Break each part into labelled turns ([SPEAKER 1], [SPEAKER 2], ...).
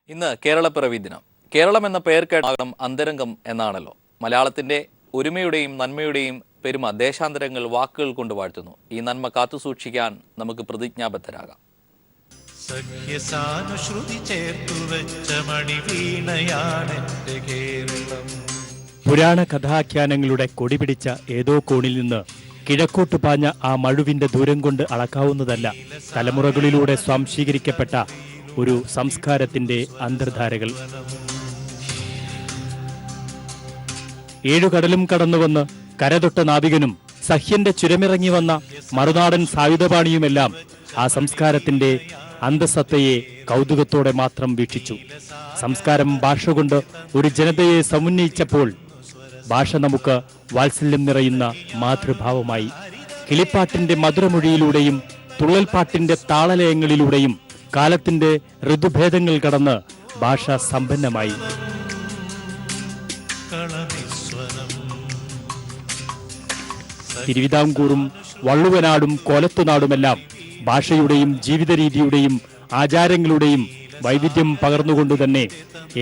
[SPEAKER 1] ഇന്ന് കേരളപ്പിറവി ദിനം. കേരളം എന്ന പേർ കേട്ടാകണം അന്തരംഗം എന്നാണല്ലോ. മലയാളത്തിന്റെ ഒരുമയുടെയും നന്മയുടെയും പെരുമ ദേശാന്തരങ്ങൾ വാക്കുകൾ കൊണ്ട് വാഴ്ത്തുന്നു. ഈ നന്മ കാത്തുസൂക്ഷിക്കാൻ നമുക്ക് പ്രതിജ്ഞാബദ്ധരാകാം.
[SPEAKER 2] പുരാണ കഥാഖ്യാനങ്ങളുടെ കൊടിപിടിച്ച ഏതോ കോണിൽ നിന്ന് കിഴക്കോട്ട് പാഞ്ഞ ആ മഴുവിന്റെ ദൂരം കൊണ്ട് അളക്കാവുന്നതല്ല തലമുറകളിലൂടെ സ്വാംശീകരിക്കപ്പെട്ട ഒരു സംസ്കാരത്തിന്റെ അന്തർധാരകൾ. ഏഴുകടലും കടന്നുവന്ന് കരതൊട്ട നാവികനും സഹ്യന്റെ ചുരമിറങ്ങി വന്ന മറുനാടൻ സായുധപാണിയുമെല്ലാം ആ സംസ്കാരത്തിന്റെ അന്തസത്തയെ കൗതുകത്തോടെ മാത്രം വീക്ഷിച്ചു. സംസ്കാരം ഭാഷ കൊണ്ട് ഒരു ജനതയെ സമുന്നയിച്ചപ്പോൾ ഭാഷ നമുക്ക് വാത്സല്യം നിറയുന്ന മാതൃഭാവമായി. കിളിപ്പാട്ടിന്റെ മധുരമൊഴിയിലൂടെയും തുള്ളൽപ്പാട്ടിന്റെ താളലയങ്ങളിലൂടെയും കാലത്തിന്റെ ഋതുഭേദങ്ങൾ കടന്ന് ഭാഷ സമ്പന്നമായി. തിരുവിതാംകൂറും വള്ളുവനാടും കോലത്തുനാടുമെല്ലാം ഭാഷയുടെയും ജീവിത രീതിയുടെയും ആചാരങ്ങളുടെയും വൈവിധ്യം പകർന്നുകൊണ്ടുതന്നെ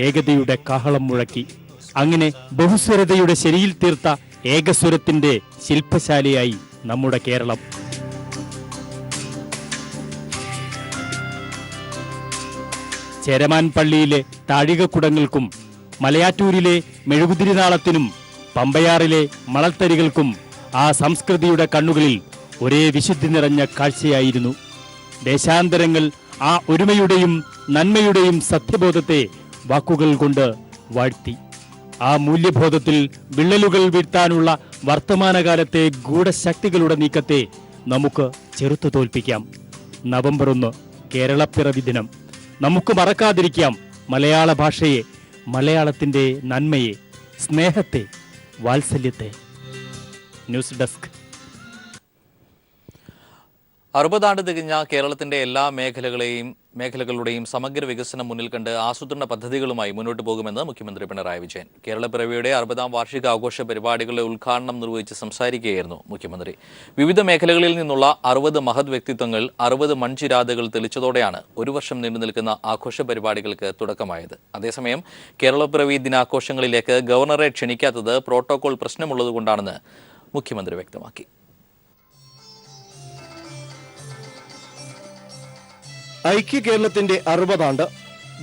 [SPEAKER 2] ഏകതയുടെ കാഹളം മുഴക്കി. അങ്ങനെ ബഹുസ്വരതയുടെ ശരിയിൽ തീർത്ത ഏകസ്വരത്തിന്റെ ശില്പശാലയായി നമ്മുടെ കേരളം. ചേരമാൻ പള്ളിയിലെ താഴികക്കുടങ്ങൾക്കും മലയാറ്റൂരിലെ മെഴുകുതിരിനാളത്തിനും പമ്പയാറിലെ മണൽത്തരികൾക്കും ആ സംസ്കൃതിയുടെ കണ്ണുകളിൽ ഒരേ വിശുദ്ധി നിറഞ്ഞ കാഴ്ചയായിരുന്നു. ദേശാന്തരങ്ങൾ ആ ഒരുമയുടെയും നന്മയുടെയും സത്യബോധത്തെ വാക്കുകൾ കൊണ്ട് വാഴ്ത്തി. ആ മൂല്യബോധത്തിൽ വിള്ളലുകൾ വീഴ്ത്താനുള്ള വർത്തമാനകാലത്തെ ഗൂഢശക്തികളുടെ നീക്കത്തെ നമുക്ക് ചെറുത്തു തോൽപ്പിക്കാം. നവംബർ 1 കേരളപ്പിറവി ദിനം. നമുക്ക് മറക്കാതിരിക്കാം മലയാള ഭാഷയെ, മലയാളത്തിന്റെ നന്മയെ, സ്നേഹത്തെ, വാത്സല്യത്തെ. News desk.
[SPEAKER 1] 60 ആണ്ട് തികഞ്ഞ കേരളത്തിന്റെ എല്ലാ മേഖലകളുടെയും സമഗ്ര വികസനം മുന്നിൽ കണ്ട് ആസൂത്രണ പദ്ധതികളുമായി മുന്നോട്ട് പോകുമെന്ന് മുഖ്യമന്ത്രി പിണറായി വിജയൻ. കേരളപ്പിറവിയുടെ 60ാം വാർഷികാഘോഷ പരിപാടികളുടെ ഉദ്ഘാടനം നിർവഹിച്ച് സംസാരിക്കുകയായിരുന്നു മുഖ്യമന്ത്രി. വിവിധ മേഖലകളിൽ നിന്നുള്ള 60 മഹത് വ്യക്തിത്വങ്ങൾ 60 മൺചിരാതുകൾ തെളിച്ചതോടെയാണ് ഒരു വർഷം നീണ്ടുനിൽക്കുന്ന ആഘോഷ പരിപാടികൾക്ക് തുടക്കമായത്. അതേസമയം കേരളപ്പിറവി ദിനാഘോഷങ്ങളിലേക്ക് ഗവർണറെ ക്ഷണിക്കാത്തത് പ്രോട്ടോകോൾ പ്രശ്നമുള്ളതുകൊണ്ടാണെന്ന് മുഖ്യമന്ത്രി വ്യക്തമാക്കി.
[SPEAKER 3] ഐക്യ കേരളത്തിന്റെ 60 ആണ്ട്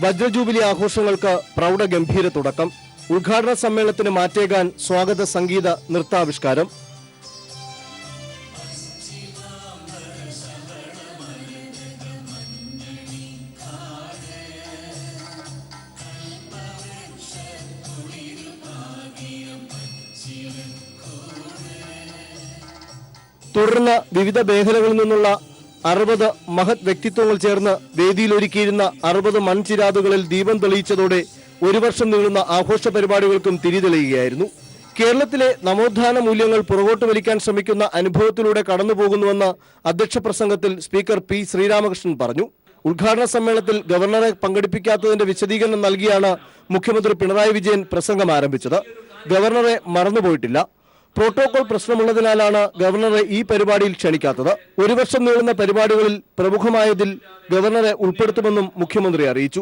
[SPEAKER 3] വജ്രജൂബിലി ആഘോഷങ്ങൾക്ക് പ്രൗഢഗംഭീര തുടക്കം. ഉദ്ഘാടന സമ്മേളനത്തിന് മാറ്റേകാൻ സ്വാഗത സംഗീത നൃത്താവിഷ്കാരം. തുടർന്ന് വിവിധ മേഖലകളിൽ നിന്നുള്ള 60 മഹത് വ്യക്തിത്വങ്ങൾ ചേർന്ന് വേദിയിലൊരുക്കിയിരുന്ന 60 മൺചിരാതുകളിൽ ദീപം തെളിയിച്ചതോടെ ഒരു വർഷം നീളുന്ന ആഘോഷ പരിപാടികൾക്കും തിരിതെളിയുകയായിരുന്നു. കേരളത്തിലെ നവോത്ഥാന മൂല്യങ്ങൾ പുറകോട്ട് വലിക്കാൻ ശ്രമിക്കുന്ന അനുഭവത്തിലൂടെ കടന്നുപോകുന്നുവെന്ന് അധ്യക്ഷ പ്രസംഗത്തിൽ സ്പീക്കർ പി ശ്രീരാമകൃഷ്ണൻ പറഞ്ഞു. ഉദ്ഘാടന സമ്മേളനത്തിൽ ഗവർണറെ പങ്കെടുപ്പിക്കാത്തതിന്റെ വിശദീകരണം നൽകിയാണ് മുഖ്യമന്ത്രി പിണറായി വിജയൻ പ്രസംഗം ആരംഭിച്ചത്. ഗവർണറെ മറന്നുപോയിട്ടില്ല. പ്രോട്ടോകോൾ പ്രശ്നമുള്ളതിനാലാണ് ഗവർണറെ ഈ പരിപാടിയിൽ ക്ഷണിക്കാത്തത്. ഒരു വർഷം നീളുന്ന പരിപാടികളിൽ പ്രമുഖമായതിൽ ഗവർണറെ ഉൾപ്പെടുത്തുമെന്നും മുഖ്യമന്ത്രി അറിയിച്ചു.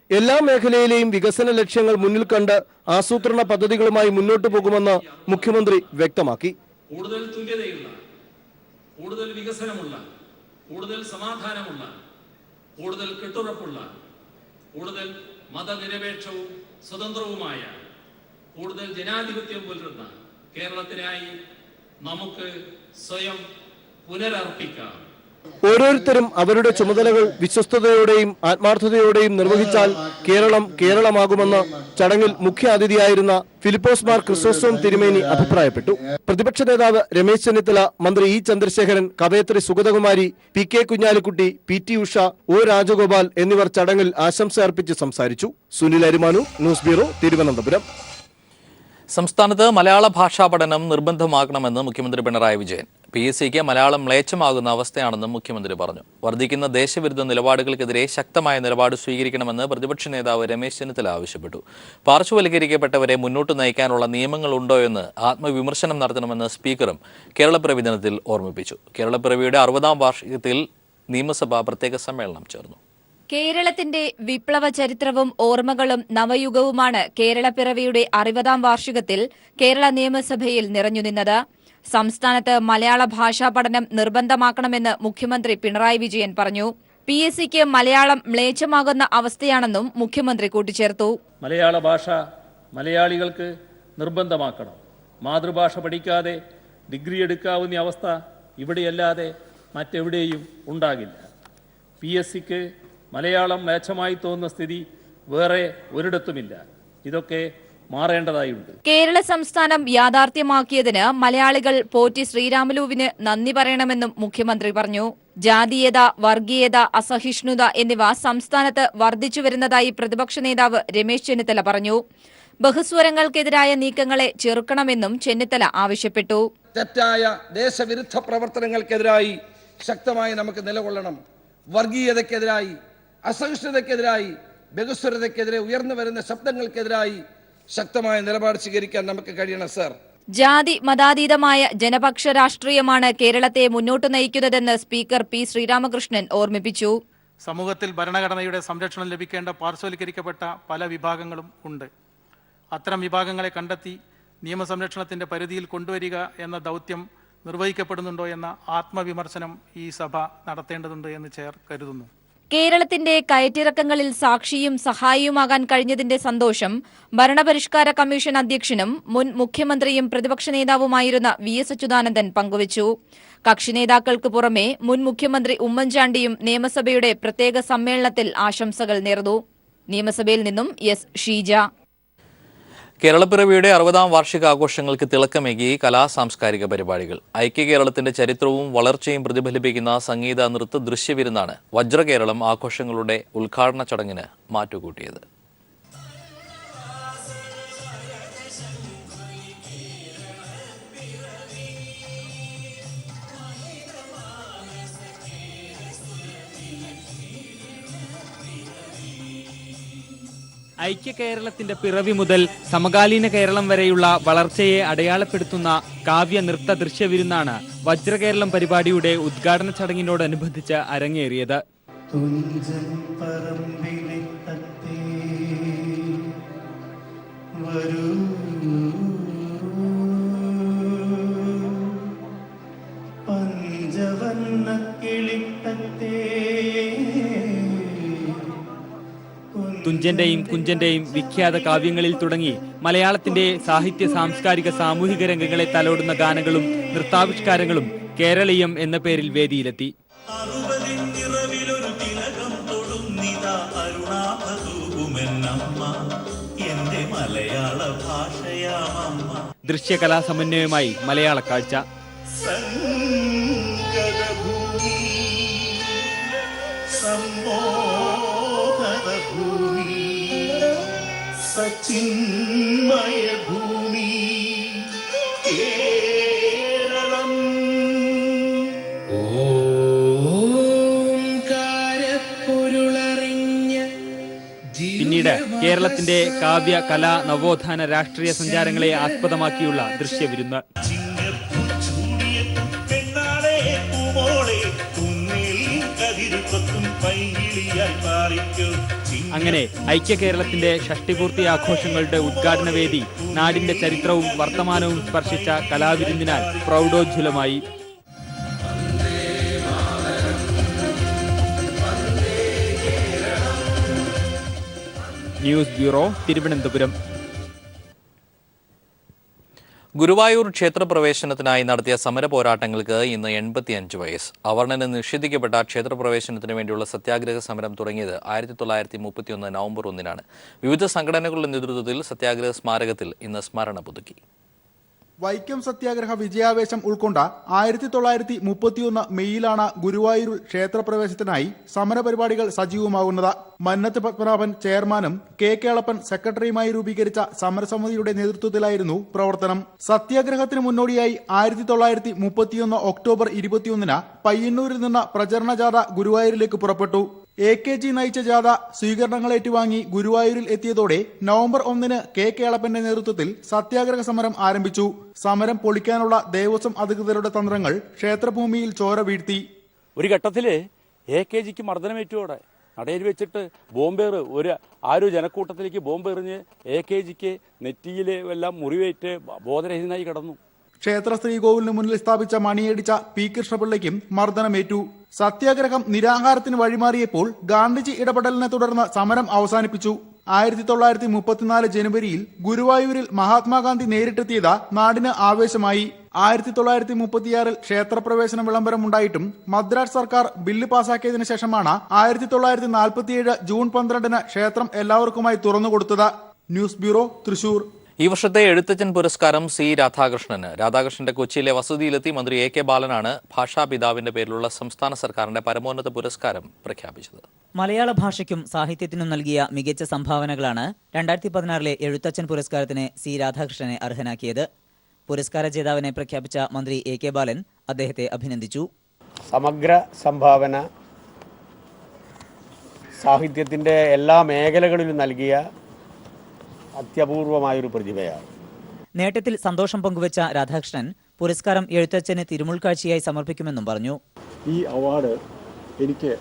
[SPEAKER 3] എല്ലാ മേഖലയിലെയും വികസന ലക്ഷ്യങ്ങൾ മുന്നിൽ കണ്ട് ആസൂത്രണ പദ്ധതികളുമായി മുന്നോട്ടു പോകുമെന്ന് മുഖ്യമന്ത്രി വ്യക്തമാക്കി.
[SPEAKER 4] കൂടുതൽ തുല്യതയുള്ള, കൂടുതൽ വികസനമുള്ള, കൂടുതൽ സമാധാനമുള്ള, കൂടുതൽ കെട്ടുറപ്പുള്ള, കൂടുതൽ മതനിരപേക്ഷവും സ്വതന്ത്രവുമായ, കൂടുതൽ ജനാധിപത്യം പുലരുന്ന കേരളത്തിനായി നമുക്ക് സ്വയം പുനരർപ്പിക്കാം.
[SPEAKER 3] ഓരോരുത്തരും അവരുടെ ചുമതലകൾ വിശ്വസ്തയോടെയും ആത്മാർത്ഥതയോടെയും നിർവഹിച്ചാൽ കേരളം കേരളമാകുമെന്ന് ചടങ്ങിൽ മുഖ്യ അതിഥിയായിരുന്ന ഫിലിപ്പോസ് മാർ ക്രിസോസ്റ്റോം തിരുമേനി അഭിപ്രായപ്പെട്ടു. പ്രതിപക്ഷ നേതാവ് രമേശ് ചെന്നിത്തല, മന്ത്രി ഇ ചന്ദ്രശേഖരൻ, കവയത്രി Sugathakumari, P K Kunhalikutty, P T Usha, O Rajagopal എന്നിവർ ചടങ്ങിൽ ആശംസ അർപ്പിച്ച് സംസാരിച്ചു. Sunil Arimanu, news bureau, Thiruvananthapuram.
[SPEAKER 1] സംസ്ഥാനത്ത് മലയാള ഭാഷാ പഠനം നിർബന്ധമാക്കണമെന്ന് മുഖ്യമന്ത്രി പിണറായി വിജയൻ. PSCക്ക് മലയാളം മ്ലേച്ഛമാകുന്ന അവസ്ഥയാണെന്നും മുഖ്യമന്ത്രി പറഞ്ഞു. വർദ്ധിക്കുന്ന ദേശവിരുദ്ധ നിലപാടുകൾക്കെതിരെ ശക്തമായ നിലപാട് സ്വീകരിക്കണമെന്ന് പ്രതിപക്ഷ നേതാവ് രമേശ് ചെന്നിത്തല ആവശ്യപ്പെട്ടു. പാർശ്വവൽക്കരിക്കപ്പെട്ടവരെ മുന്നോട്ട് നയിക്കാനുള്ള നിയമങ്ങളുണ്ടോ എന്ന് ആത്മവിമർശനം നടത്തണമെന്ന് സ്പീക്കറും കേരളപ്പിറവി ദിനത്തിൽ ഓർമ്മിപ്പിച്ചു. കേരളപ്പിറവിയുടെ 60ാം വാർഷികത്തിൽ നിയമസഭ പ്രത്യേക സമ്മേളനം ചേർന്നു.
[SPEAKER 5] കേരളത്തിന്റെ വിപ്ലവ ചരിത്രവും ഓർമ്മകളും നവയുഗവുമാണ് കേരളപ്പിറവിയുടെ 60ാം വാർഷികത്തിൽ കേരള നിയമസഭയിൽ നിറഞ്ഞുനിന്നത്. സംസ്ഥാനത്ത് മലയാള ഭാഷാ പഠനം നിർബന്ധമാക്കണമെന്ന് മുഖ്യമന്ത്രി പിണറായി വിജയൻ പറഞ്ഞു. PSCക്ക് മലയാളം മ്ലേച്ഛമാകുന്ന അവസ്ഥയാണെന്നും മുഖ്യമന്ത്രി കൂട്ടിച്ചേർത്തു.
[SPEAKER 6] മലയാള ഭാഷ മലയാളികൾക്ക് നിർബന്ധമാക്കണം. മാതൃഭാഷ പഠിക്കാതെ ഡിഗ്രി എടുക്കാവുന്ന അവസ്ഥ ഇവിടെയല്ലാതെ മറ്റെവിടെയും ഉണ്ടാകില്ല. PSCക്ക് മലയാളം മ്ലേച്ഛമായി തോന്നുന്ന സ്ഥിതി വേറെ ഒരിടത്തുമില്ല. ഇതൊക്കെ മാറേണ്ടതായുണ്ട്.
[SPEAKER 5] കേരള സംസ്ഥാനം യാഥാർത്ഥ്യമാക്കിയതിന് മലയാളികൾ പോറ്റി ശ്രീരാമലുവിന് നന്ദി പറയണമെന്നും മുഖ്യമന്ത്രി പറഞ്ഞു. ജാതീയത, വർഗീയത, അസഹിഷ്ണുത എന്നിവ സംസ്ഥാനത്ത് വർദ്ധിച്ചുവരുന്നതായി പ്രതിപക്ഷ നേതാവ് രമേശ് ചെന്നിത്തല പറഞ്ഞു. ബഹുസ്വരങ്ങൾക്കെതിരായ നീക്കങ്ങളെ ചെറുക്കണമെന്നും ചെന്നിത്തല ആവശ്യപ്പെട്ടു.
[SPEAKER 7] തെറ്റായ ദേശവിരുദ്ധ പ്രവർത്തനങ്ങൾക്കെതിരായി ശക്തമായി നമുക്ക് നിലകൊള്ളണം. വർഗീയതയ്ക്കെതിരായി, അസഹിഷ്ണുതയ്ക്കെതിരായി, ബഹുസ്വരതയ്ക്കെതിരെ ഉയർന്നു വരുന്ന ശബ്ദങ്ങൾക്കെതിരായി ശക്തമായ നിലപാട് സ്വീകരിക്കാൻ നമുക്ക് കഴിയണം സർ.
[SPEAKER 5] ജാതി മതാതീതമായ ജനപക്ഷ രാഷ്ട്രീയമാണ് കേരളത്തെ മുന്നോട്ട് നയിക്കുന്നതെന്ന് സ്പീക്കർ P. ശ്രീരാമകൃഷ്ണൻ ഓർമ്മിപ്പിച്ചു.
[SPEAKER 8] സമൂഹത്തിൽ ഭരണഘടനയുടെ സംരക്ഷണം ലഭിക്കേണ്ട പാർശ്വവൽക്കരിക്കപ്പെട്ട പല വിഭാഗങ്ങളും ഉണ്ട്. അത്തരം വിഭാഗങ്ങളെ കണ്ടെത്തി നിയമസംരക്ഷണത്തിന്റെ പരിധിയിൽ കൊണ്ടുവരിക എന്ന ദൗത്യം നിർവഹിക്കപ്പെടുന്നുണ്ടോ എന്ന ആത്മവിമർശനം ഈ സഭ നടത്തേണ്ടതുണ്ട് എന്ന് കരുതുന്നു.
[SPEAKER 5] കേരളത്തിന്റെ കയറ്റിറക്കങ്ങളിൽ സാക്ഷിയും സഹായിയുമാകാൻ കഴിഞ്ഞതിന്റെ സന്തോഷം ഭരണപരിഷ്കാര കമ്മീഷൻ അധ്യക്ഷനും മുൻ മുഖ്യമന്ത്രിയും പ്രതിപക്ഷ നേതാവുമായിരുന്ന VS അച്യുതാനന്ദൻ പങ്കുവച്ചു. കക്ഷി നേതാക്കൾക്ക് പുറമെ മുൻ മുഖ്യമന്ത്രി ഉമ്മൻചാണ്ടിയും നിയമസഭയുടെ പ്രത്യേക സമ്മേളനത്തിൽ ആശംസകൾ നേർന്നു. നിയമസഭയിൽ നിന്നും S. ഷീജ.
[SPEAKER 1] കേരളപ്പിറവിയുടെ 60ാം വാർഷികാഘോഷങ്ങൾക്ക് തിളക്കമേകി സാംസ്കാരിക പരിപാടികൾ. ഐക്യ കേരളത്തിന്റെ ചരിത്രവും വളർച്ചയും പ്രതിഫലിപ്പിക്കുന്ന സംഗീത നൃത്ത ദൃശ്യവിരുന്നാണ് വജ്രകേരളം ആഘോഷങ്ങളുടെ ഉദ്ഘാടന ചടങ്ങിന് മാറ്റുകൂട്ടിയത്.
[SPEAKER 2] ഐക്യ കേരളത്തിന്റെ പിറവി മുതൽ സമകാലീന കേരളം വരെയുള്ള വളർച്ചയെ അടയാളപ്പെടുത്തുന്ന കാവ്യ നൃത്ത ദൃശ്യവിരുന്നാണ് വജ്രകേരളം പരിപാടിയുടെ ഉദ്ഘാടന ചടങ്ങിനോടനുബന്ധിച്ച് അരങ്ങേറിയത്. തുഞ്ചന്റെയും കുഞ്ചന്റെയും വിഖ്യാത കാവ്യങ്ങളിൽ തുടങ്ങി മലയാളത്തിന്റെ സാഹിത്യ, സാംസ്കാരിക, സാമൂഹിക രംഗങ്ങളെ തലോടുന്ന ഗാനങ്ങളും നൃത്താവിഷ്കാരങ്ങളും കേരളീയം എന്ന പേരിൽ വേദിയിലെത്തി. ദൃശ്യകലാ സമന്വയമായി മലയാള കാഴ്ച.
[SPEAKER 9] സച്ചിന്മയഭൂമി കേരളം
[SPEAKER 2] പിന്നീട് കേരളത്തിന്റെ കാവ്യ, കലാ, നവോത്ഥാന, രാഷ്ട്രീയ സഞ്ചാരങ്ങളെ ആസ്പദമാക്കിയുള്ള ദൃശ്യവിരുന്ന്. അങ്ങനെ ഐക്യ കേരളത്തിന്റെ ഷഷ്ടിപൂർത്തി ആഘോഷങ്ങളുടെ ഉദ്ഘാടന വേദി നാടിന്റെ ചരിത്രവും വർത്തമാനവും സ്പർശിച്ച കലാവിരുന്നിനാൽ പ്രൗഢോജ്വലമായി. News bureau, Thiruvananthapuram.
[SPEAKER 1] ഗുരുവായൂർ ക്ഷേത്രപ്രവേശനത്തിനായി നടത്തിയ സമര പോരാട്ടങ്ങൾക്ക് ഇന്ന് 85 വയസ്സ്. അവർണ്ണന് നിഷേധിക്കപ്പെട്ട ക്ഷേത്രപ്രവേശനത്തിന് വേണ്ടിയുള്ള സത്യാഗ്രഹ സമരം തുടങ്ങിയത് 1931 നവംബർ 1-നാണ്. വിവിധ സംഘടനകളുടെ നേതൃത്വത്തിൽ സത്യാഗ്രഹ സ്മാരകത്തിൽ ഇന്ന് സ്മരണ പുതുക്കി.
[SPEAKER 10] വൈക്കം സത്യാഗ്രഹ വിജയാവേശം ഉൾക്കൊണ്ട 1931 മെയ്യിലാണ് ഗുരുവായൂർ ക്ഷേത്രപ്രവേശനത്തിനായി സമരപരിപാടികൾ സജീവമാകുന്നത്. മന്നത്ത് പത്മനാഭൻ ചെയർമാനും K. കേളപ്പൻ സെക്രട്ടറിയുമായി രൂപീകരിച്ച സമരസമിതിയുടെ നേതൃത്വത്തിലായിരുന്നു പ്രവർത്തനം. സത്യാഗ്രഹത്തിന് മുന്നോടിയായി 1931 ഒക്ടോബർ 21-ന് പയ്യന്നൂരിൽ നിന്ന് പ്രചരണ ജാഥ ഗുരുവായൂരിലേക്ക് പുറപ്പെട്ടു. AKG നയിച്ച ജാഥ സ്വീകരണങ്ങൾ ഏറ്റുവാങ്ങി ഗുരുവായൂരിൽ എത്തിയതോടെ നവംബർ 1-ന് K. കേളപ്പന്റെ നേതൃത്വത്തിൽ സത്യാഗ്രഹ സമരം ആരംഭിച്ചു. സമരം പൊളിക്കാനുള്ള ദേവസ്വം അധികൃതരുടെ തന്ത്രങ്ങൾ ക്ഷേത്രഭൂമിയിൽ ചോര വീഴ്ത്തി.
[SPEAKER 11] ഒരു ഘട്ടത്തില് AKGക്ക് മർദ്ദനമേറ്റോടെ
[SPEAKER 9] നടയിൽ വെച്ചിട്ട് ബോംബേർ ആരും ജനക്കൂട്ടത്തിലേക്ക് ബോംബെറിഞ്ഞ് AKGക്ക് നെറ്റിയിൽ എല്ലാം മുറിവേറ്റ് ബോധരഹിതനായി കിടന്നു.
[SPEAKER 10] ക്ഷേത്ര ശ്രീകോവിലിന് മുന്നിൽ സ്ഥാപിച്ച മണിയടിച്ച പി കൃഷ്ണപിള്ളയ്ക്കും മർദ്ദനമേറ്റു. സത്യാഗ്രഹം നിരാഹാരത്തിന് വഴിമാറിയപ്പോൾ ഗാന്ധിജി ഇടപെടലിനെ തുടർന്ന് സമരം അവസാനിപ്പിച്ചു. 1934 ജനുവരിയിൽ ഗുരുവായൂരിൽ മഹാത്മാഗാന്ധി നേരിട്ടെത്തിയത് നാടിന് ആവേശമായി. 1936 ക്ഷേത്രപ്രവേശന വിളംബരമുണ്ടായിട്ടും മദ്രാസ് സർക്കാർ ബില്ല് പാസാക്കിയതിനു ശേഷമാണ് 1947 ജൂൺ 12 ക്ഷേത്രം എല്ലാവർക്കുമായി തുറന്നുകൊടുത്തത്. News bureau, Thrissur.
[SPEAKER 1] ഈ വർഷത്തെ എഴുത്തച്ഛൻ പുരസ്കാരം C. രാധാകൃഷ്ണന്. രാധാകൃഷ്ണന്റെ കൊച്ചിയിലെ വസതിയിലെത്തി മന്ത്രി A.K. ബാലനാണ് ഭാഷാപിതാവിന്റെ പേരിലുള്ള സംസ്ഥാന സർക്കാരിന്റെ പരമോന്നത പുരസ്കാരം പ്രഖ്യാപിച്ചത്.
[SPEAKER 11] മലയാള ഭാഷയ്ക്കും സാഹിത്യത്തിനും നൽകിയ മികച്ച സംഭാവനകളാണ് 2016 എഴുത്തച്ഛൻ പുരസ്കാരത്തിന് C. രാധാകൃഷ്ണനെ അർഹനാക്കിയത്. പുരസ്കാര ജേതാവിനെ പ്രഖ്യാപിച്ച മന്ത്രി A.K. ബാലൻ അദ്ദേഹത്തെ അഭിനന്ദിച്ചു.
[SPEAKER 12] സമഗ്ര സംഭാവന സാഹിത്യത്തിന്റെ എല്ലാ മേഖലകളിലും നൽകിയ അത്യപൂർവമായൊരു പ്രതിഭയാണ്.
[SPEAKER 11] നേട്ടത്തിൽ സന്തോഷം പങ്കുവച്ച രാധാകൃഷ്ണൻ പുരസ്കാരം എഴുത്തച്ഛന് തിരുമുൾക്കാഴ്ചയായി സമർപ്പിക്കുമെന്നും പറഞ്ഞു.
[SPEAKER 13] ഈ അവാർഡ് എനിക്ക്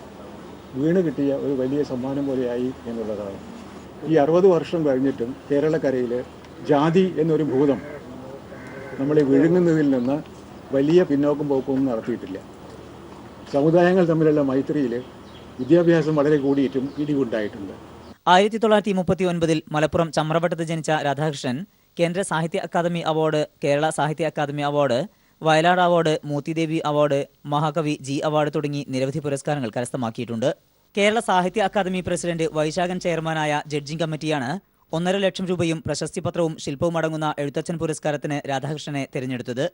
[SPEAKER 13] വീണ് കിട്ടിയ ഒരു വലിയ സമ്മാനം പോലെയായി എന്നുള്ളതാണ്. ഈ 60 വർഷം കഴിഞ്ഞിട്ടും കേരളക്കരയിൽ ജാതി എന്നൊരു ഭൂതം നമ്മളെ വിഴുങ്ങുന്നതിൽ നിന്ന് വലിയ പിന്നോക്കം പോക്കൊന്നും നടത്തിയിട്ടില്ല. സമുദായങ്ങൾ തമ്മിലുള്ള മൈത്രിയിൽ വിദ്യാഭ്യാസം വളരെ കൂടിയിട്ടും ഇടിവുണ്ടായിട്ടുണ്ട്.
[SPEAKER 11] 1939 മലപ്പുറം ചമ്രവട്ടത്ത് ജനിച്ച രാധാകൃഷ്ണൻ കേന്ദ്ര സാഹിത്യ academy award, Kerala Sahitya academy award, Vayalar award, Moorthidevi award, Mahakavi G award തുടങ്ങി നിരവധി പുരസ്കാരങ്ങൾ കരസ്ഥമാക്കിയിട്ടുണ്ട്. കേരള സാഹിത്യ അക്കാദമി പ്രസിഡന്റ് വൈശാഖൻ ചെയർമാനായ ജഡ്ജിംഗ് കമ്മിറ്റിയാണ് 1.5 ലക്ഷം രൂപയും പ്രശസ്തിപത്രവും ശില്പവും അടങ്ങുന്ന എഴുത്തച്ഛൻ പുരസ്കാരത്തിന് രാധാകൃഷ്ണനെ തിരഞ്ഞെടുത്തത്.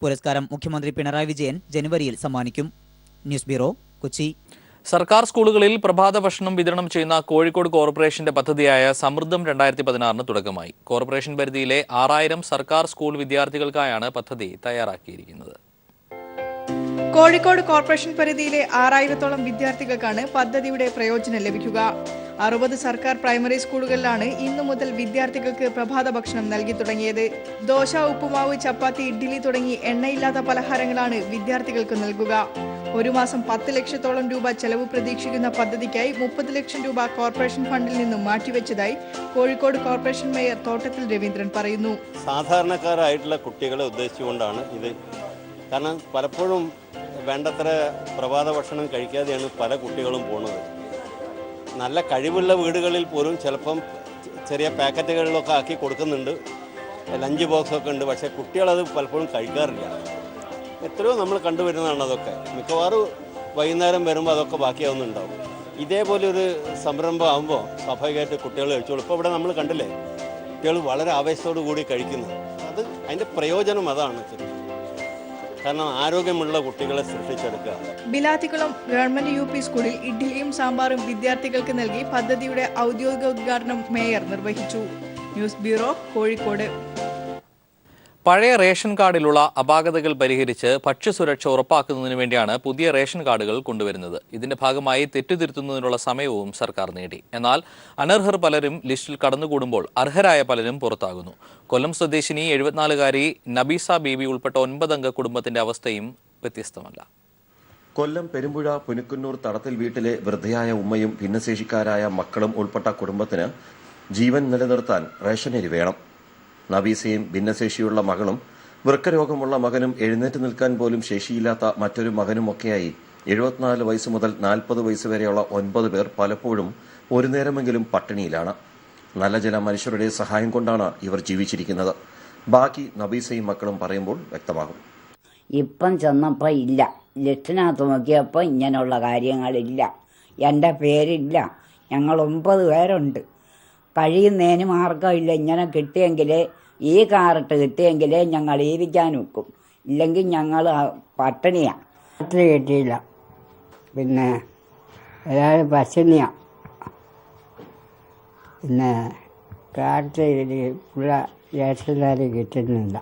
[SPEAKER 11] പുരസ്കാരം മുഖ്യമന്ത്രി പിണറായി വിജയൻ ജനുവരിയിൽ സമ്മാനിക്കും. News bureau, Kochi.
[SPEAKER 1] സർക്കാർ സ്കൂളുകളിൽ പ്രഭാത ഭക്ഷണം വിതരണം ചെയ്യുന്ന കോഴിക്കോട് കോർപ്പറേഷന്റെ പദ്ധതിയായ സമൃദ്ധം 2016 തുടക്കമായി. കോർപ്പറേഷൻ പരിധിയിലെ 6000 സർക്കാർ സ്കൂൾ വിദ്യാർത്ഥികൾക്കായാണ് പദ്ധതി തയ്യാറാക്കിയിരിക്കുന്നത്.
[SPEAKER 14] കോഴിക്കോട് കോർപ്പറേഷൻ പരിധിയിലെ 6000-ഓളം വിദ്യാർത്ഥികൾക്കാണ് പദ്ധതിയുടെ പ്രയോജനം ലഭിക്കുക. 60 സർക്കാർ പ്രൈമറി സ്കൂളുകളിലാണ് ഇന്നു മുതൽ വിദ്യാർത്ഥികൾക്ക് പ്രഭാത ഭക്ഷണം നൽകി തുടങ്ങിയത്. ദോശ, ഉപ്പുമാവ്, ചപ്പാത്തി, ഇഡ്ഡലി തുടങ്ങി എണ്ണയില്ലാത്ത പലഹാരങ്ങളാണ് വിദ്യാർത്ഥികൾക്ക് നൽകുക. ഒരു മാസം 10 ലക്ഷത്തോളം രൂപ ചെലവ് പ്രതീക്ഷിക്കുന്ന പദ്ധതിക്കായി 30 ലക്ഷം രൂപ കോർപ്പറേഷൻ ഫണ്ടിൽ നിന്നും മാറ്റിവെച്ചതായി കോഴിക്കോട് കോർപ്പറേഷൻ മേയർ തോട്ടത്തിൽ രവീന്ദ്രൻ പറയുന്നു.
[SPEAKER 15] സാധാരണക്കാരായിട്ടുള്ള കുട്ടികളെ ഉദ്ദേശിച്ചുകൊണ്ടാണ് ഇത്. കാരണം പലപ്പോഴും വേണ്ടത്ര പ്രഭാത ഭക്ഷണം കഴിക്കാതെയാണ് പല കുട്ടികളും പോകുന്നത്. നല്ല കഴിവുള്ള വീടുകളിൽ പോലും ചിലപ്പം ചെറിയ പാക്കറ്റുകളിലൊക്കെ ആക്കി കൊടുക്കുന്നുണ്ട്, ലഞ്ച് ബോക്സൊക്കെ ഉണ്ട്. പക്ഷേ കുട്ടികളത് പലപ്പോഴും കഴിക്കാറില്ല. എത്രയോ നമ്മൾ കണ്ടുവരുന്നതാണ് അതൊക്കെ. മിക്കവാറും വൈകുന്നേരം വരുമ്പോൾ അതൊക്കെ ബാക്കിയാവുന്നുണ്ടാവും. ഇതേപോലെ ഒരു സംരംഭം ആകുമ്പോൾ സ്വാഭാവികമായിട്ട് കുട്ടികൾ കഴിച്ചോളൂ. ഇപ്പോൾ ഇവിടെ നമ്മൾ കണ്ടില്ലേ, കുട്ടികൾ വളരെ ആവേശത്തോടു കൂടി കഴിക്കുന്നു. അത് അതിൻ്റെ പ്രയോജനം അതാണ്. കാരണം ആരോഗ്യമുള്ള കുട്ടികളെ സൃഷ്ടിച്ചെടുക്കുക.
[SPEAKER 14] ബിലാത്തിക്കുളം ഗവൺമെന്റ് UP സ്കൂളിൽ ഇഡ്ഡലിയും സാമ്പാറും വിദ്യാർത്ഥികൾക്ക് നൽകി പദ്ധതിയുടെ ഔദ്യോഗിക ഉദ്ഘാടനം മേയർ നിർവഹിച്ചു. News bureau, Kozhikode.
[SPEAKER 1] പഴയ റേഷൻ കാർഡിലുള്ള അപാകതകൾ പരിഹരിച്ച് ഭക്ഷ്യസുരക്ഷ ഉറപ്പാക്കുന്നതിന് വേണ്ടിയാണ് പുതിയ റേഷൻ കാർഡുകൾ കൊണ്ടുവരുന്നത്. ഇതിന്റെ ഭാഗമായി തെറ്റുതിരുത്തുന്നതിനുള്ള സമയവും സർക്കാർ നേടി. എന്നാൽ അനർഹർ പലരും ലിസ്റ്റിൽ കടന്നുകൂടുമ്പോൾ അർഹരായ പലരും പുറത്താകുന്നു. കൊല്ലം സ്വദേശിനി 74-കാരി നബീസ ബീബി ഉൾപ്പെട്ട 9 അംഗ കുടുംബത്തിന്റെ അവസ്ഥയും വ്യത്യസ്തമല്ല.
[SPEAKER 16] കൊല്ലം പെരുമ്പുഴ പുനുക്കുന്നൂർ തടത്തിൽ വീട്ടിലെ വൃദ്ധയായ ഉമ്മയും ഭിന്നശേഷിക്കാരായ മക്കളും ഉൾപ്പെട്ട കുടുംബത്തിന് ജീവൻ നിലനിർത്താൻ റേഷനരി വേണം. നബീസയും ഭിന്നശേഷിയുള്ള മകളും വൃക്കരോഗമുള്ള മകനും എഴുന്നേറ്റ് നിൽക്കാൻ പോലും ശേഷിയില്ലാത്ത മറ്റൊരു മകനുമൊക്കെയായി 74 വയസ്സ് മുതൽ 40 വയസ്സ് വരെയുള്ള 9 പേർ പലപ്പോഴും ഒരു നേരമെങ്കിലും പട്ടിണിയിലാണ്. നല്ല ചില മനുഷ്യരുടെ സഹായം കൊണ്ടാണ് ഇവർ ജീവിച്ചിരിക്കുന്നത്. ബാക്കി നബീസയും മക്കളും പറയുമ്പോൾ വ്യക്തമാകും.
[SPEAKER 17] ഇപ്പം ചെന്നപ്പോൾ ഇല്ല, ലിസ്റ്റിനകത്ത് നോക്കിയപ്പോൾ ഇങ്ങനെയുള്ള കാര്യങ്ങളില്ല, എൻ്റെ പേരില്ല. ഞങ്ങൾ 9 പേരുണ്ട്. കഴിയുന്നതിന് മാർഗമില്ല. ഇങ്ങനെ കിട്ടിയെങ്കിലേ, ഈ കാർട്ട് കിട്ടിയെങ്കിലേ ഞങ്ങൾ ഇരിക്കാൻ വെക്കും, ഇല്ലെങ്കിൽ ഞങ്ങൾ പട്ടിണിയാണ്. കാർട്ട് കിട്ടിയില്ല, പിന്നെ ഒരാൾ പശുനിയാണ്, പിന്നെ കാർട്ട് ഉള്ള റേഷൻകാർ കിട്ടുന്നില്ല.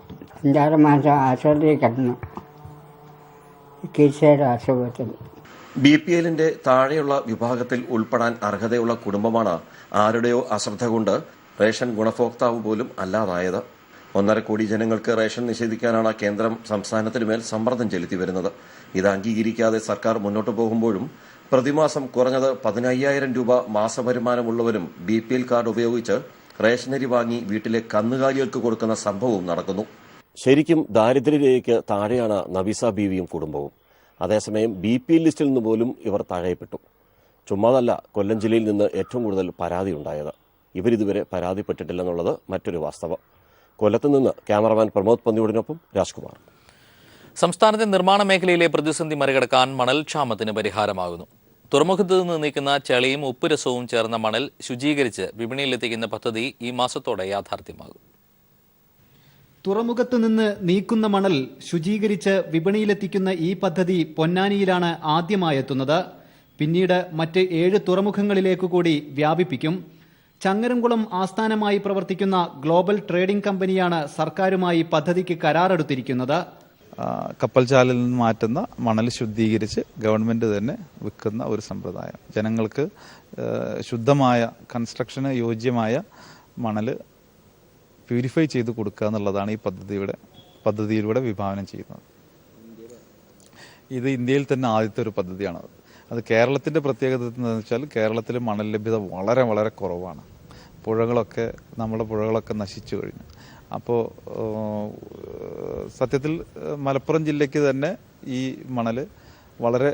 [SPEAKER 17] 5-6 മാസം ആശുപത്രിയിൽ കിടന്നു ചികിത്സയുടെ അസുഖത്തിന്.
[SPEAKER 16] BPLന്റെ താഴെയുള്ള വിഭാഗത്തിൽ ഉൾപ്പെടാൻ അർഹതയുള്ള കുടുംബമാണ് ആരുടെയോ അശ്രദ്ധ കൊണ്ട് റേഷൻ ഗുണഭോക്താവ് പോലും അല്ലാതായത്. 1.5 കോടി ജനങ്ങൾക്ക് റേഷൻ നിഷേധിക്കാനാണ് കേന്ദ്രം സംസ്ഥാനത്തിനുമേൽ സമ്മർദ്ദം ചെലുത്തി വരുന്നത്. ഇത് അംഗീകരിക്കാതെ സർക്കാർ മുന്നോട്ടു പോകുമ്പോഴും പ്രതിമാസം കുറഞ്ഞത് 15,000 രൂപ മാസവരുമാനമുള്ളവരും BPL കാർഡ് ഉപയോഗിച്ച് റേഷനരി വാങ്ങി വീട്ടിലെ കന്നുകാലികൾക്ക് കൊടുക്കുന്ന സംഭവവും നടക്കുന്നു.
[SPEAKER 18] ശരിക്കും ദാരിദ്ര്യരേഖയ്ക്ക് താഴെയാണ് നബീസ ബീവിയും കുടുംബവും. അതേസമയം BPL ലിസ്റ്റിൽ നിന്ന് പോലും ഇവർ താഴെപ്പെട്ടു. ചുമ്മാതല്ല കൊല്ലം ജില്ലയിൽ നിന്ന് ഏറ്റവും കൂടുതൽ പരാതി ഉണ്ടായത്. ഇവരിതുവരെ പരാതിപ്പെട്ടിട്ടില്ലെന്നുള്ളത് മറ്റൊരു വാസ്തവം. കൊല്ലത്ത് നിന്ന് ക്യാമറമാൻ പ്രമോദ് പന്നിയോടിനൊപ്പം രാജ്കുമാർ.
[SPEAKER 1] സംസ്ഥാനത്തെ നിർമ്മാണ മേഖലയിലെ പ്രതിസന്ധി മറികടക്കാൻ മണൽ ക്ഷാമത്തിന് പരിഹാരമാകുന്നു. തുറമുഖത്ത് നിന്ന് നീക്കുന്ന ചെളിയും ഉപ്പുരസവും ചേർന്ന മണൽ ശുചീകരിച്ച് വിപണിയിലെത്തിക്കുന്ന പദ്ധതി ഈ മാസത്തോടെ യാഥാർത്ഥ്യമാകും.
[SPEAKER 19] തുറമുഖത്ത് നിന്ന് നീക്കുന്ന മണൽ ശുചീകരിച്ച് വിപണിയിലെത്തിക്കുന്ന ഈ പദ്ധതി പൊന്നാനിയിലാണ് ആദ്യമായെത്തുന്നത്. പിന്നീട് മറ്റ് 7 തുറമുഖങ്ങളിലേക്ക് കൂടി വ്യാപിപ്പിക്കും. ചങ്ങരംകുളം ആസ്ഥാനമായി പ്രവർത്തിക്കുന്ന ഗ്ലോബൽ ട്രേഡിംഗ് കമ്പനിയാണ് സർക്കാരുമായി പദ്ധതിക്ക് കരാറെടുത്തിരിക്കുന്നത്.
[SPEAKER 20] കപ്പൽചാലിൽ നിന്ന് മാറ്റുന്ന മണൽ ശുദ്ധീകരിച്ച് ഗവൺമെൻറ് തന്നെ വിൽക്കുന്ന ഒരു സമ്പ്രദായം. ജനങ്ങൾക്ക് ശുദ്ധമായ കൺസ്ട്രക്ഷന് യോജ്യമായ മണൽ പ്യൂരിഫൈ ചെയ്ത് കൊടുക്കുക എന്നുള്ളതാണ് ഈ പദ്ധതിയിലൂടെ വിഭാവനം ചെയ്യുന്നത്. ഇത് ഇന്ത്യയിൽ തന്നെ ആദ്യത്തെ ഒരു പദ്ധതിയാണ്. അത് കേരളത്തിൻ്റെ പ്രത്യേകത എന്താണെന്ന് വെച്ചാൽ കേരളത്തിൽ മണൽ ലഭ്യത വളരെ വളരെ കുറവാണ്. നമ്മുടെ പുഴകളൊക്കെ നശിച്ചു കഴിഞ്ഞു. അപ്പോൾ സത്യത്തിൽ മലപ്പുറം ജില്ലയ്ക്ക് തന്നെ ഈ മണൽ വളരെ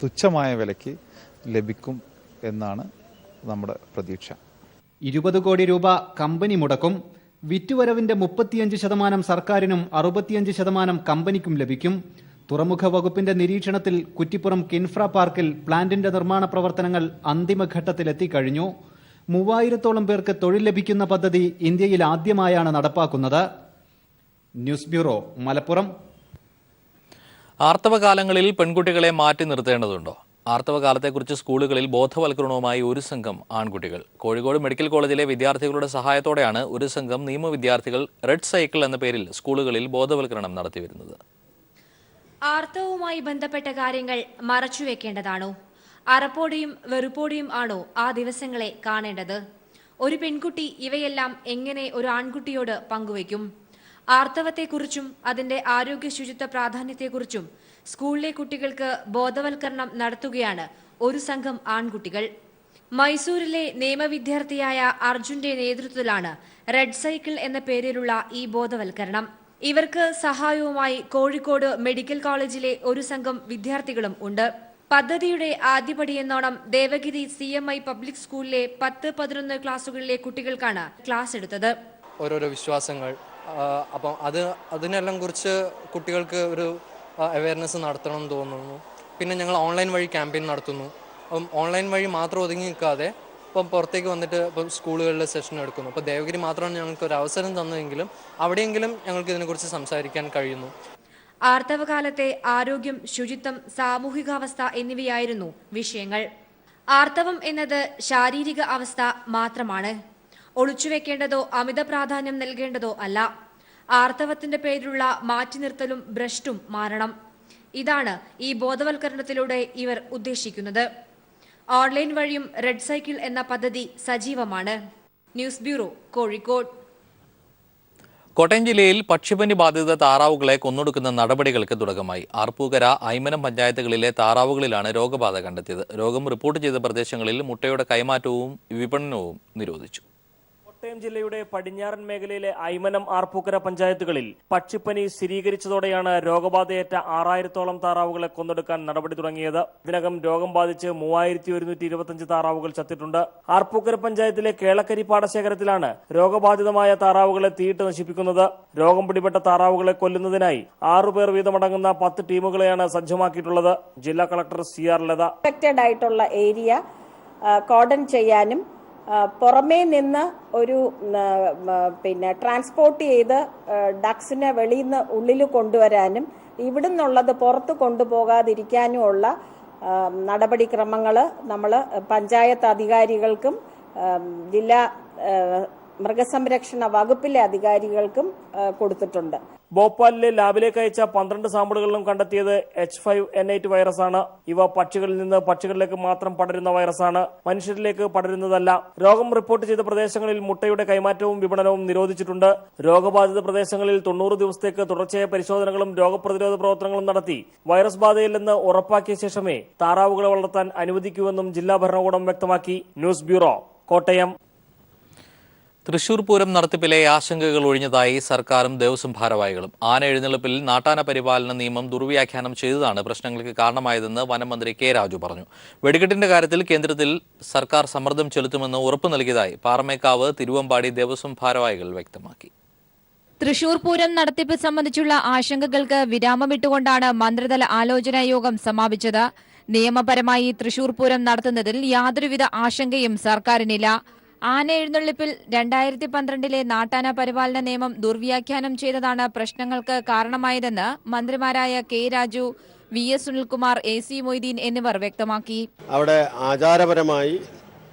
[SPEAKER 20] തുച്ഛമായ വിലയ്ക്ക് ലഭിക്കും എന്നാണ് നമ്മുടെ പ്രതീക്ഷ.
[SPEAKER 19] 20 കോടി രൂപ കമ്പനി മുടക്കും. വിറ്റുവരവിന്റെ 35% സർക്കാരിനും 65% കമ്പനിക്കും ലഭിക്കും. തുറമുഖ വകുപ്പിന്റെ നിരീക്ഷണത്തിൽ കുറ്റിപ്പുറം കിൻഫ്ര പാർക്കിൽ പ്ലാന്റിന്റെ നിർമ്മാണ പ്രവർത്തനങ്ങൾ അന്തിമഘട്ടത്തിലെത്തിക്കഴിഞ്ഞു. 3000-ഓളം പേർക്ക് തൊഴിൽ ലഭിക്കുന്ന പദ്ധതി ഇന്ത്യയിൽ ആദ്യമായാണ് നടപ്പാക്കുന്നത്. News bureau, Malappuram.
[SPEAKER 1] ആർത്തവകാലങ്ങളിൽ പെൺകുട്ടികളെ മാറ്റി നിർത്തേണ്ടതുണ്ടോ? ആർത്തവകാലത്തെക്കുറിച്ച് സ്കൂളുകളിൽ ബോധവൽക്കരണവുമായി ഒരു സംഘം ആൺകുട്ടികൾ. കോഴിക്കോട് മെഡിക്കൽ കോളേജിലെ വിദ്യാർത്ഥികളുടെ സഹായത്തോടെയാണ് ഒരു സംഘം നിയമ വിദ്യാർത്ഥികൾ റെഡ് സൈക്കിൾ എന്ന പേരിൽ സ്കൂളുകളിൽ ബോധവൽക്കരണം നടത്തിവരുന്നത്.
[SPEAKER 21] ആർത്തവവുമായി ബന്ധപ്പെട്ട കാര്യങ്ങൾ മറച്ചുവെക്കേണ്ടതാണോ? അറപ്പോടെയും വെറുപ്പോടെയും ആണോ ആ ദിവസങ്ങളെ കാണേണ്ടത്? ഒരു പെൺകുട്ടി ഇവയെല്ലാം എങ്ങനെ ഒരു ആൺകുട്ടിയോട് പങ്കുവയ്ക്കും? ആർത്തവത്തെക്കുറിച്ചും അതിന്റെ ആരോഗ്യ ശുചിത്വ പ്രാധാന്യത്തെക്കുറിച്ചും സ്കൂളിലെ കുട്ടികൾക്ക് ബോധവൽക്കരണം നടത്തുകയാണ് ഒരു സംഘം ആൺകുട്ടികൾ. മൈസൂരിലെ നിയമവിദ്യാർത്ഥിയായ അർജുന്റെ നേതൃത്വത്തിലാണ് റെഡ് സൈക്കിൾ എന്ന പേരിലുള്ള ഈ ബോധവൽക്കരണം. ഇവർക്ക് സഹായവുമായി കോഴിക്കോട് മെഡിക്കൽ കോളേജിലെ ഒരു സംഘം വിദ്യാർത്ഥികളും ഉണ്ട്. പദ്ധതിയുടെ ആദ്യപടിയെന്നോണം ദേവഗിരി CMI പബ്ലിക് സ്കൂളിലെ 10-11 ക്ലാസുകളിലെ കുട്ടികൾക്കാണ് ക്ലാസ് എടുത്തത്.
[SPEAKER 22] ഓരോരോ വിശ്വാസങ്ങൾ, അപ്പം അതിനെല്ലാം കുറിച്ച് കുട്ടികൾക്ക് ഒരു അവയർനെസ് നടത്തണം എന്ന് തോന്നുന്നു. പിന്നെ ഞങ്ങൾ ഓൺലൈൻ വഴി ക്യാമ്പയിൻ നടത്തുന്നു. അപ്പം ഓൺലൈൻ വഴി മാത്രം ഒതുങ്ങി നിൽക്കാതെ ഇപ്പം പുറത്തേക്ക് വന്നിട്ട് ഇപ്പം സ്കൂളുകളിൽ സെഷൻ എടുക്കുന്നു. അപ്പോൾ ദേവഗിരി മാത്രമാണ് ഞങ്ങൾക്ക് ഒരു അവസരം തന്നതെങ്കിലും അവിടെയെങ്കിലും ഞങ്ങൾക്ക് ഇതിനെക്കുറിച്ച് സംസാരിക്കാൻ കഴിയുന്നു.
[SPEAKER 21] ആർത്തവകാലത്തെ ആരോഗ്യം, ശുചിത്വം, സാമൂഹികാവസ്ഥ എന്നിവയായിരുന്നു വിഷയങ്ങൾ. ആർത്തവം എന്നത് ശാരീരിക അവസ്ഥ മാത്രമാണ്. ഒളിച്ചുവെക്കേണ്ടതോ അമിത പ്രാധാന്യം നൽകേണ്ടതോ അല്ല. ആർത്തവത്തിന്റെ പേരിലുള്ള മാറ്റി നിർത്തലും ഭ്രഷ്ടും മാറണം. ഇതാണ് ഈ ബോധവൽക്കരണത്തിലൂടെ ഇവർ ഉദ്ദേശിക്കുന്നത്. ഓൺലൈൻ വഴിയും റെഡ് സൈക്കിൾ എന്ന പദ്ധതി സജീവമാണ്. News bureau, Kozhikode.
[SPEAKER 1] കോട്ടയം ജില്ലയിൽ പക്ഷിപ്പനി ബാധിത താറാവുകളെ കൊന്നൊടുക്കുന്ന നടപടികൾക്ക് തുടക്കമായി. ആർപ്പൂക്കര, ഐമനം പഞ്ചായത്തുകളിലെ താറാവുകളിലാണ് രോഗബാധ കണ്ടെത്തിയത്. രോഗം റിപ്പോർട്ട് ചെയ്ത പ്രദേശങ്ങളിൽ മുട്ടയുടെ കൈമാറ്റവും വിപണനവും നിരോധിച്ചു.
[SPEAKER 23] കോട്ടയം ജില്ലയുടെ പടിഞ്ഞാറൻ മേഖലയിലെ ഐമനം, ആർപ്പൂക്കര പഞ്ചായത്തുകളിൽ പക്ഷിപ്പനി സ്ഥിരീകരിച്ചതോടെയാണ് രോഗബാധയേറ്റ 6000-ഓളം താറാവുകളെ കൊന്നെടുക്കാൻ നടപടി തുടങ്ങിയത്. ഇതിനകം രോഗം ബാധിച്ച് 3125 താറാവുകൾ ചത്തിട്ടുണ്ട്. ആർപ്പൂക്കര പഞ്ചായത്തിലെ കേളക്കരി പാടശേഖരത്തിലാണ് രോഗബാധിതമായ താറാവുകളെ തീയിട്ട് നശിപ്പിക്കുന്നത്. രോഗം പിടിപെട്ട താറാവുകളെ കൊല്ലുന്നതിനായി 6 പേർ വീതമടങ്ങുന്ന 10 ടീമുകളെയാണ് സജ്ജമാക്കിയിട്ടുള്ളത്. ജില്ലാ കളക്ടർ CR ലത
[SPEAKER 24] അഫക്റ്റഡ് ആയിട്ടുള്ള ഏരിയ കോർഡൺ ചെയ്യാനും പുറമേ നിന്ന് ഒരു ട്രാൻസ്പോർട്ട് ചെയ്ത് ഡക്സിനെ വെളിയിൽ നിന്ന് ഉള്ളിൽ കൊണ്ടുവരാനും ഇവിടുന്നുള്ളത് പുറത്ത് കൊണ്ടുപോകാതിരിക്കാനുമുള്ള നടപടിക്രമങ്ങൾ നമ്മൾ പഞ്ചായത്ത് അധികാരികൾക്കും ജില്ലാ മൃഗസംരക്ഷണ വകുപ്പിലെ അധികാരികൾക്കും കൊടുത്തിട്ടുണ്ട്.
[SPEAKER 23] ഭോപ്പാലിലെ ലാബിലേക്ക് അയച്ച 12 സാമ്പിളുകളിലും കണ്ടെത്തിയത് H5N8 വൈറസാണ്. ഇവ പക്ഷികളിൽ നിന്ന് പക്ഷികളിലേക്ക് മാത്രം പടരുന്ന വൈറസാണ്, മനുഷ്യരിലേക്ക് പടരുന്നതല്ല. രോഗം റിപ്പോർട്ട് ചെയ്ത പ്രദേശങ്ങളിൽ മുട്ടയുടെ കൈമാറ്റവും വിപണനവും നിരോധിച്ചിട്ടുണ്ട്. രോഗബാധിത പ്രദേശങ്ങളിൽ 90 ദിവസത്തേക്ക് തുടർച്ചയായ പരിശോധനകളും രോഗപ്രതിരോധ പ്രവർത്തനങ്ങളും നടത്തി വൈറസ് ബാധയില്ലെന്ന് ഉറപ്പാക്കിയ ശേഷമേ താറാവുകളെ വളർത്താൻ അനുവദിക്കൂവെന്നും ജില്ലാ ഭരണകൂടം വ്യക്തമാക്കി. News bureau, Kottayam.
[SPEAKER 1] തൃശൂർ പൂരം നടത്തിപ്പിലെ ആശങ്കകൾ ഒഴിഞ്ഞതായി സർക്കാരും ദേവസ്വം ഭാരവാഹികളും. ആന എഴുന്നള്ളിപ്പിൽ നാട്ടാന പരിപാലന നിയമം ദുർവ്യാഖ്യാനം ചെയ്തതാണ് പ്രശ്നങ്ങൾക്ക് കാരണമായതെന്ന് വനമന്ത്രി കെ രാജു പറഞ്ഞു. വെടിക്കെട്ടിന്റെ കാര്യത്തിൽ കേന്ദ്രത്തിൽ സർക്കാർ സമ്മർദ്ദം ചെലുത്തുമെന്ന് ഉറപ്പു നൽകിയതായി പാറമേക്കാവ് തിരുവമ്പാടി ദേവസ്വം ഭാരവാഹികൾ വ്യക്തമാക്കി.
[SPEAKER 5] തൃശൂർ പൂരം നടത്തിപ്പ് സംബന്ധിച്ചുള്ള ആശങ്കകൾക്ക് വിരാമമിട്ടുകൊണ്ടാണ് മന്ത്രിതല ആലോചനാ യോഗം സമാപിച്ചത്. നിയമപരമായി തൃശൂർ പൂരം നടത്തുന്നതിൽ യാതൊരുവിധ ആശങ്കയും സർക്കാരിനില്ല. ആന എഴുന്നള്ളിപ്പിൽ 2012 നാട്ടാന പരിപാലന നിയമം ദുർവ്യാഖ്യാനം ചെയ്തതാണ് പ്രശ്നങ്ങൾക്ക് കാരണമായതെന്ന് മന്ത്രിമാരായ K Raju, VS Sunilkumar, AC Moideen എന്നിവർ വ്യക്തമാക്കി.
[SPEAKER 3] അവിടെ ആചാരപരമായി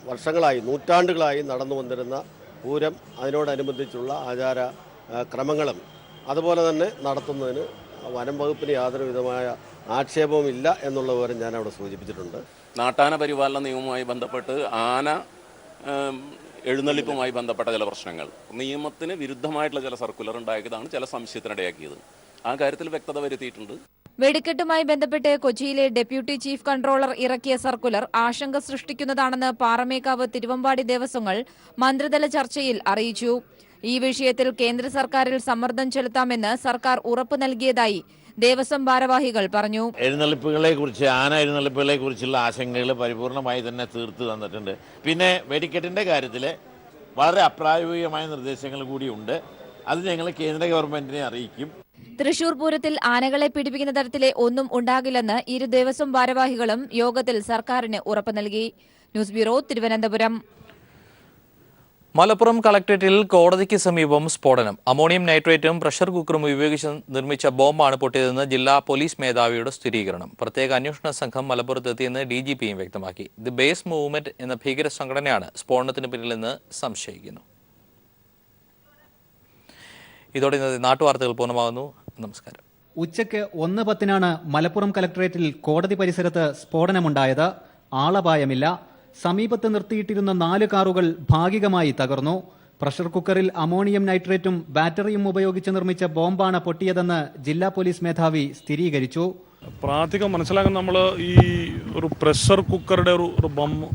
[SPEAKER 3] വർഷങ്ങളായി, നൂറ്റാണ്ടുകളായി നടന്നു വന്നിരുന്ന പൂരം, അതിനോടനുബന്ധിച്ചുള്ള ആചാര ക്രമങ്ങളും അതുപോലെ തന്നെ നടത്തുന്നതിന് വനം വകുപ്പിന് യാതൊരു വിധമായ ആക്ഷേപവും ഇല്ല എന്നുള്ള വിവരം ഞാൻ അവിടെ സൂചിപ്പിച്ചിട്ടുണ്ട്.
[SPEAKER 4] നാട്ടാന പരിപാലന നിയമവുമായി ബന്ധപ്പെട്ട് ആന എഴുന്നള്ളിപ്പുമായി ബന്ധപ്പെട്ട ചില പ്രശ്നങ്ങൾ, നിയമത്തിന് വിരുദ്ധമായിട്ടുള്ള ചില സർക്കുലർ ഉണ്ടാക്കിയതാണ് ചില സംശയത്തിനിടയാക്കിയത്. ആ കാര്യത്തിൽ വ്യക്തത വരുത്തിയിട്ടുണ്ട്.
[SPEAKER 5] വെടിക്കെട്ടുമായി ബന്ധപ്പെട്ട് കൊച്ചിയിലെ ഡെപ്യൂട്ടി ചീഫ് കൺട്രോളർ ഇറക്കിയ സർക്കുലർ ആശങ്ക സൃഷ്ടിക്കുന്നതാണെന്ന് പാറമേക്കാവ് തിരുവമ്പാടി ദേവസ്വങ്ങൾ മന്ത്രിതല ചർച്ചയിൽ അറിയിച്ചു. ഈ വിഷയത്തിൽ കേന്ദ്ര സർക്കാരിൽ സമ്മർദ്ദം ചെലുത്താമെന്ന് സർക്കാർ ഉറപ്പു നൽകിയതായി ദേവസ്വം ഭാരവാഹികൾ പറഞ്ഞു.
[SPEAKER 6] എഴുന്നള്ളിപ്പുകളെക്കുറിച്ച്, ആന എഴുന്നള്ളിപ്പുകളെക്കുറിച്ചുള്ള ആശങ്കകൾ പരിപൂർണമായി തന്നെ തീർത്തു തന്നിട്ടുണ്ട്. പിന്നെ വെടിക്കെട്ടിൻ്റെ കാര്യത്തിൽ വളരെ അപ്രായോഗികമായ നിർദ്ദേശങ്ങൾ കൂടിയുണ്ട്. അത് ഞങ്ങൾ കേന്ദ്ര ഗവൺമെന്റിനെ അറിയിക്കും.
[SPEAKER 5] തൃശൂർ പൂരത്തിൽ ആനകളെ പിടിപ്പിക്കുന്ന തരത്തിലെ ഒന്നും ഉണ്ടാകില്ലെന്ന് ഇരു ദേവസ്വം ഭാരവാഹികളും യോഗത്തിൽ സർക്കാരിന് ഉറപ്പു നൽകി. News bureau, Thiruvananthapuram.
[SPEAKER 1] മലപ്പുറം കളക്ടറേറ്റിൽ കോടതിക്ക് സമീപം സ്ഫോടനം. അമോണിയം നൈട്രേറ്റും പ്രഷർ കുക്കറും ഉപയോഗിച്ച് നിർമ്മിച്ച ബോംബാണ് പൊട്ടിയതെന്ന് ജില്ലാ പോലീസ് മേധാവിയുടെ സ്ഥിരീകരണം. പ്രത്യേക അന്വേഷണ സംഘം മലപ്പുറത്തെത്തിയെന്ന് DGPയും വ്യക്തമാക്കി. ദി ബേസ് മൂവ്മെന്റ് എന്ന ഭീകര സംഘടനയാണ് സ്ഫോടനത്തിന് പിന്നിലെന്ന് സംശയിക്കുന്നു. ഇതോടെ നാട്ടുവാർത്തകൾ പൂർണ്ണമാകുന്നു. നമസ്കാരം.
[SPEAKER 19] ഉച്ചയ്ക്ക് 1:10 മലപ്പുറം കലക്ടറേറ്റിൽ കോടതി പരിസരത്ത് സ്ഫോടനമുണ്ടായത്. ആളപായമില്ല. സമീപത്ത് നിർത്തിയിട്ടിരുന്ന 4 കാറുകൾ ഭാഗികമായി തകർന്നു. പ്രഷർ കുക്കറിൽ അമോണിയം നൈട്രേറ്റും ബാറ്ററിയും ഉപയോഗിച്ച് നിർമ്മിച്ച ബോംബാണ് പൊട്ടിയതെന്ന് ജില്ലാ പോലീസ് മേധാവി സ്ഥിരീകരിച്ചു.
[SPEAKER 7] പ്രാഥമികം മനസ്സിലാക്കാൻ നമ്മൾ ഈ ഒരു പ്രഷർ കുക്കറുടെ ഒരു ബോംബ്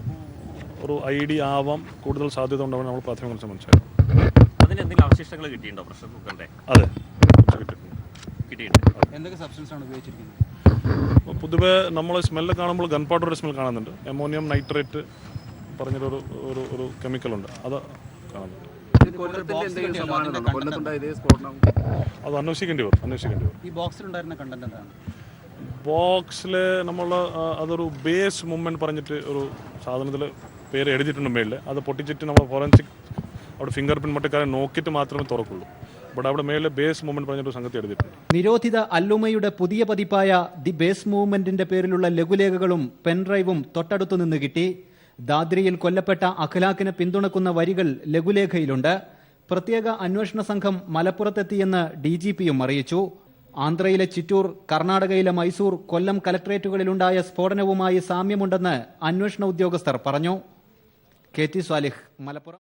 [SPEAKER 7] ഒരു ഐഡിയ ആവാം കൂടുതൽ സാധ്യത ഉണ്ടാവും നമ്മൾ പ്രാഥമികം മനസ്സിലാക്കും.
[SPEAKER 25] അതിന് എന്തെങ്കിലും അവശിഷ്ടങ്ങൾ കിട്ടിയിട്ടുണ്ടോ പ്രഷർ കുക്കറിന്റെ?
[SPEAKER 7] അതെ,
[SPEAKER 25] കിട്ടിയിട്ടുണ്ട്.
[SPEAKER 7] എന്തൊക്കെ സബ്സ്റ്റൻസ് ആണ് ഉപയോഗിച്ചിരിക്കുന്നത്? പൊതുവെ നമ്മൾ സ്മെല്ല് കാണുമ്പോൾ ഗൺ പൗഡർ സ്മെൽ കാണുന്നുണ്ട്. അമോണിയം നൈട്രേറ്റ് പറഞ്ഞൊരു ഒരു കെമിക്കലുണ്ട്, അത് കാണുന്നുണ്ട്. അത് അന്വേഷിക്കേണ്ടി വരും.
[SPEAKER 26] ഈ ബോക്സിലുണ്ടായിരുന്ന കണ്ടന്റ് എന്താണ്?
[SPEAKER 7] ബോക്സിൽ നമ്മൾ അതൊരു ബേസ് മൂവ്മെന്റ് പറഞ്ഞിട്ട് ഒരു സാധനത്തിൽ പേര് എഴുതിയിട്ടുണ്ട് മേളിൽ. അത് പൊട്ടിച്ചിട്ട് നമ്മൾ ഫോറൻസിക് അവിടെ ഫിംഗർ പ്രിന്റ് മറ്റക്കാരെ നോക്കിയിട്ട് മാത്രമേ തുറക്കുള്ളൂ. ബട്ട് അവിടെ മേളിൽ ബേസ് മൂവ്മെന്റ് പറഞ്ഞിട്ട് സംഗതി എഴുതിയിട്ടുണ്ട്.
[SPEAKER 19] നിരോധിത അല്ലുമയുടെ പുതിയ പതിപ്പായ ദി ബേസ് മൂവ്മെന്റിന്റെ പേരിലുള്ള ലഘുലേഖകളും പെൻഡ്രൈവും തൊട്ടടുത്തു നിന്ന് കിട്ടി. ദാദ്രിയിൽ കൊല്ലപ്പെട്ട അഖ്ലാഖിനെ പിന്തുണക്കുന്ന വരികൾ ലഘുലേഖയിലുണ്ട്. പ്രത്യേക അന്വേഷണ സംഘം മലപ്പുറത്തെത്തിയെന്ന് DGPയും അറിയിച്ചു. ആന്ധ്രയിലെ ചിറ്റൂർ, കർണാടകയിലെ മൈസൂർ, കൊല്ലം കലക്ട്രേറ്റുകളിലുണ്ടായ സ്ഫോടനവുമായി സാമ്യമുണ്ടെന്ന് അന്വേഷണ ഉദ്യോഗസ്ഥർ പറഞ്ഞു. KT സ്വാലിഹ്, മലപ്പുറം.